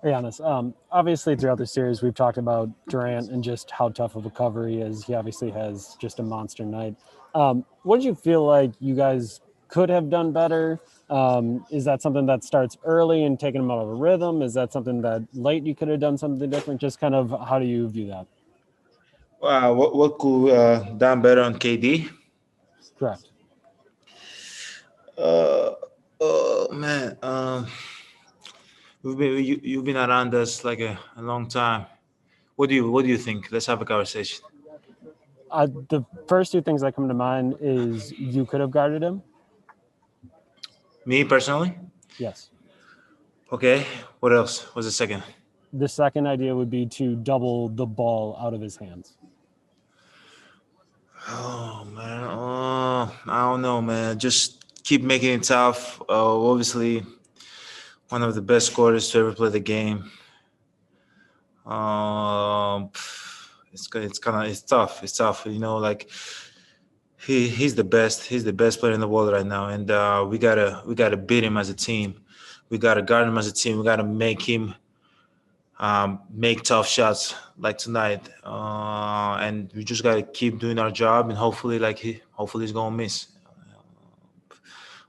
Giannis, obviously throughout the series we've talked about Durant and just how tough of a cover he is. He obviously has just a monster night. What did you feel like you guys could have done better? Is that something that starts early and taking him out of a rhythm? Is that something that late you could have done something different? Just kind of how do you view that? What could done better on KD? Correct. Uh, oh man, you've been around us like a long time. What do you think? Let's have a conversation. The first two things that come to mind is you could have guarded him. Me personally. Yes. Okay. What else? What's the second? The second idea would be to double the ball out of his hands. Oh man. Oh, I don't know, man. Just keep making it tough. Obviously, one of the best scorers to ever play the game. Um, it's kind of it's tough. It's tough. Like he's the best. He's the best player in the world right now, and we gotta beat him as a team. We gotta guard him as a team. We gotta make him make tough shots like tonight, and we just gotta keep doing our job, and hopefully he's gonna miss.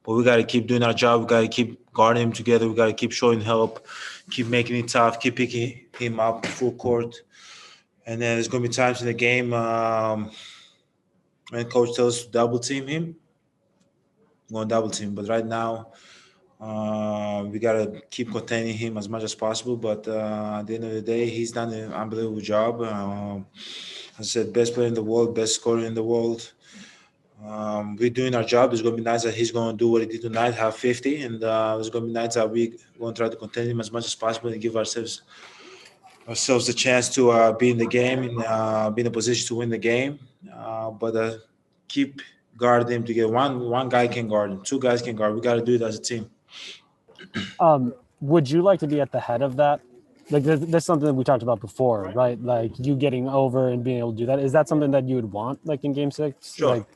But we gotta keep doing our job. We gotta keep guarding him together. We gotta keep showing help, keep making it tough, keep picking him up full court. And then there's gonna be times in the game when coach tells us to double team him, we're gonna double team. But right now, we gotta keep containing him as much as possible. But at the end of the day, he's done an unbelievable job. As I said, best player in the world, best scorer in the world. We're doing our job. It's gonna be nice that he's gonna do what he did tonight, have 50, and it's gonna be nice that we gonna try to contain him as much as possible and give ourselves the chance to be in the game and be in a position to win the game. But keep guarding him together. One guy can guard him, two guys can guard. We got to do it as a team. Would you like to be at the head of that? Like that's something that we talked about before, right? Like you getting over and being able to do that. Is that something that you would want, like in Game Six? Sure, Like,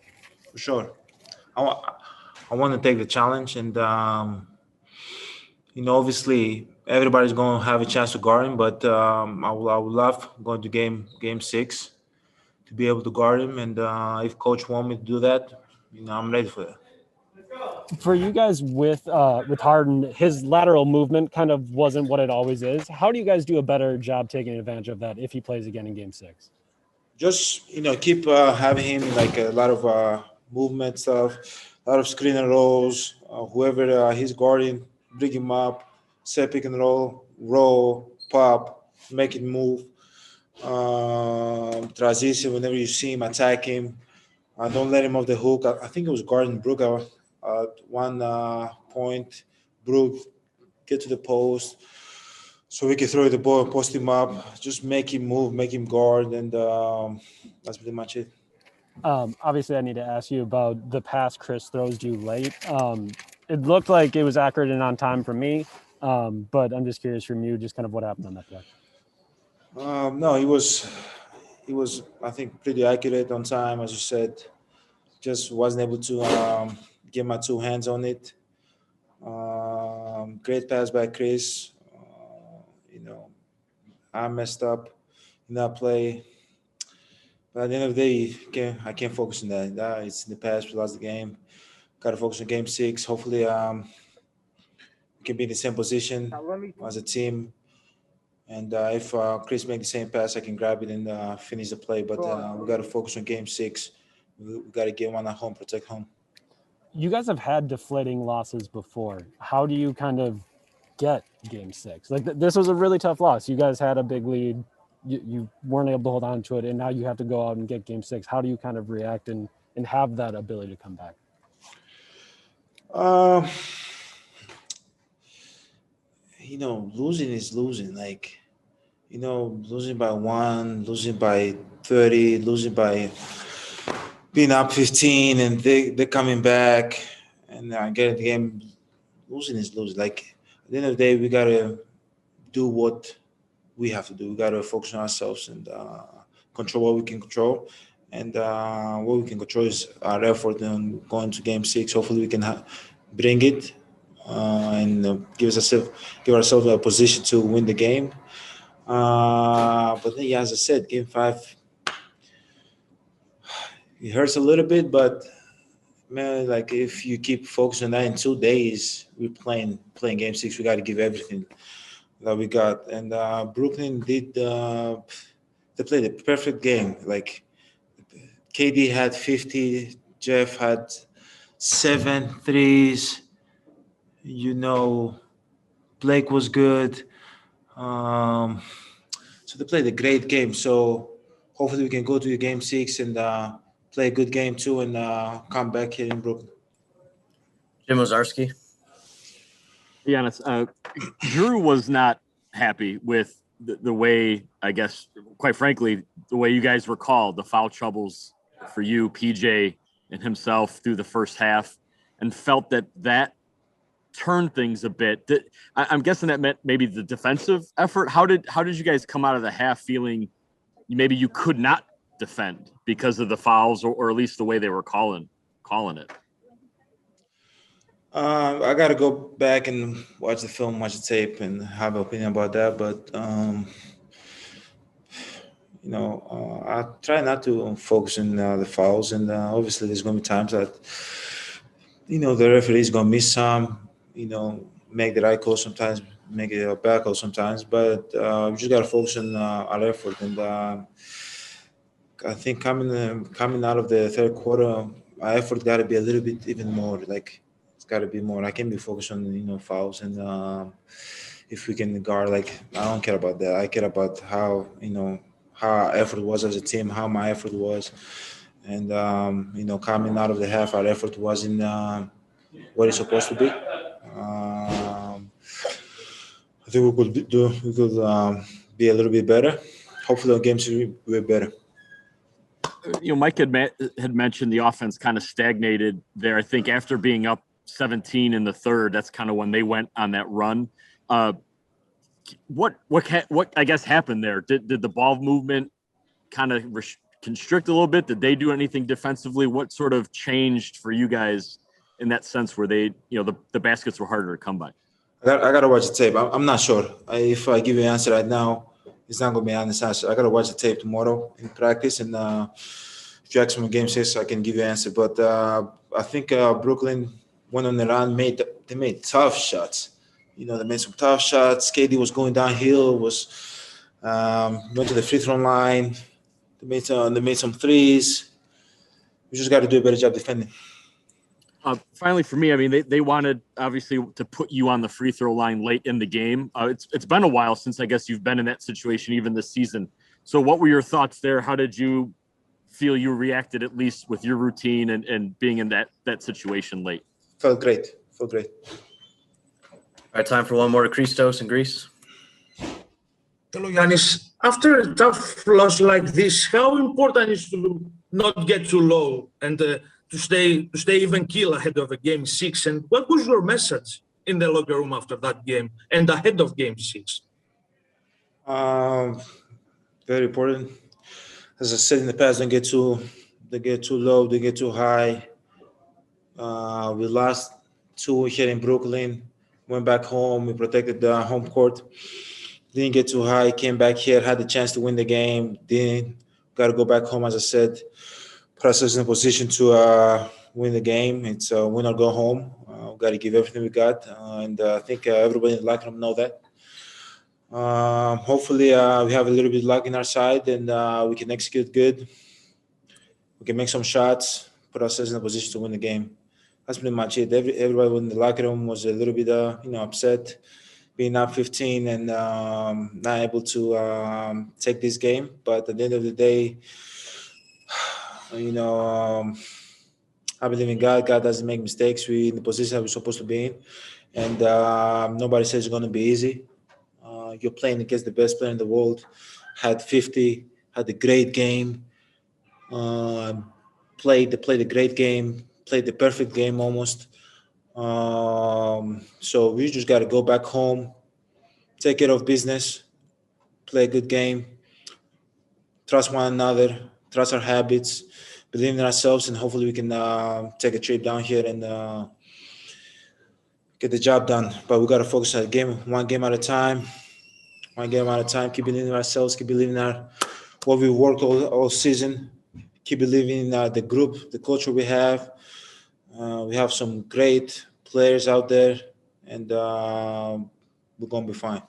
for sure. I want I want to take the challenge, and obviously everybody's going to have a chance to guard him, but I would love going to game six to be able to guard him, and if coach want me to do that, I'm ready for that. for you guys with Harden, his lateral movement kind of wasn't what it always is. How do you guys do a better job taking advantage of that if he plays again in Game Six? Just keep having him like a lot of movement stuff, a lot of screen and rolls. Whoever he's guarding, bring him up, set pick and roll, pop, make it move. Transition whenever you see him, attack him. Don't let him off the hook. I think it was guarding Brook at one point. Brook get to the post so we can throw the ball and post him up. Just make him move, make him guard, and that's pretty much it. Obviously, I need to ask you about the pass Chris throws you late. It looked like it was accurate and on time for me, but I'm just curious from you, just kind of what happened on that play. No, he was I think pretty accurate on time, as you said. Just wasn't able to get my two hands on it. Great pass by Chris. You know, I messed up in that play. But at the end of the day, I can't focus on that. It's in the past. We lost the game. Got to focus on game six. Hopefully, we can be in the same position as a team. And if Chris make the same pass, I can grab it and finish the play. But we got to focus on game six. We got to get one at home, protect home. You guys have had deflating losses before. How do you kind of get Game Six? Like this was a really tough loss. You guys had a big lead. You weren't able to hold on to it, and now you have to go out and get Game Six. How do you kind of react and have that ability to come back? Uh, losing is losing. Like, losing by one, losing by 30, losing by being up 15, and they're coming back and getting the game. Losing is losing. Like, at the end of the day, we got to do what we have to do. We got to focus on ourselves and control what we can control. And what we can control is our effort on going to game six. Hopefully, we can bring it and give ourselves a position to win the game. But then, yeah, as I said, game five, it hurts a little bit, but man, like if you keep focusing on that in 2 days, we're playing game six. We got to give everything that we got. And Brooklyn did they played a perfect game. Like KD had 50, Jeff had 7 threes. You know, Blake was good. Um, so they played a great game. So hopefully we can go to the game six and play a good game too, and come back here in Brooklyn. Jim Ozarski. Giannis, Drew was not happy with the way, I guess, quite frankly, the way you guys were called, the foul troubles for you, PJ, and himself through the first half, and felt that turned things a bit. I'm guessing that meant maybe the defensive effort. How did you guys come out of the half feeling maybe you could not defend because of the fouls, or at least the way they were calling it? I got to go back and watch the film, watch the tape, and have an opinion about that. But I try not to focus on the fouls, and obviously there's going to be times that the referee is going to miss some, make the right call sometimes, make it a bad call sometimes. But we just got to focus on our effort, and I think coming out of the third quarter, our effort got to be a little bit even more like. Got to be more. I can't be focused on fouls, and if we can guard, like I don't care about that. I care about how how our effort was as a team, how my effort was, and coming out of the half, our effort wasn't what it's supposed to be. I think we could be a little bit better. Hopefully, our games will be better. Mike had mentioned the offense kind of stagnated there. I think after being up 17 in the third, that's kind of when they went on that run. What I guess happened there? Did the ball movement kind of constrict a little bit? Did they do anything defensively? What sort of changed for you guys in that sense where they, the baskets were harder to come by? I got to watch the tape. I'm not sure. If I give you an answer right now, it's not going to be an honest answer. I got to watch the tape tomorrow in practice, and if you ask me game six, I can give you an answer. But I think Brooklyn went on the run, they made tough shots. They made some tough shots. KD was going downhill, went to the free throw line. They made some threes. We just got to do a better job defending. Finally, for me, I mean, they wanted obviously to put you on the free throw line late in the game. It's been a while since I guess you've been in that situation, even this season. So, what were your thoughts there? How did you feel you reacted, at least with your routine and being in that situation late? Felt great. All right, time for one more to Christos in Greece. Hello, Giannis. After a tough loss like this, how important is to not get too low and to stay even keel ahead of a game six? And what was your message in the locker room after that game and ahead of game six? Very important. As I said in the past, don't get too low, don't get too high. We lost 2 here in Brooklyn, went back home. We protected the home court. Didn't get too high, came back here, had the chance to win the game. Didn't. Got to go back home, as I said. Put ourselves in a position to win the game. It's win or go home. We've got to give everything we got. And I think everybody in the locker room know that. Hopefully, we have a little bit of luck in our side, and we can execute good. We can make some shots, put ourselves in a position to win the game. That's pretty much it. Everybody in the locker room was a little bit, upset, being up 15 and not able to take this game. But at the end of the day, I believe in God. God doesn't make mistakes. We're in the position that we're supposed to be in, and nobody says it's going to be easy. You're playing against the best player in the world. Had 50, had a great game. Played a great game. Played the perfect game almost. So we just got to go back home, take care of business, play a good game, trust one another, trust our habits, believe in ourselves, and hopefully we can take a trip down here and get the job done. But we got to focus on one game at a time. One game at a time. Keep believing in ourselves. Keep believing in what we worked all season. Keep believing in the group, the culture we have. We have some great players out there, and we're gonna be fine.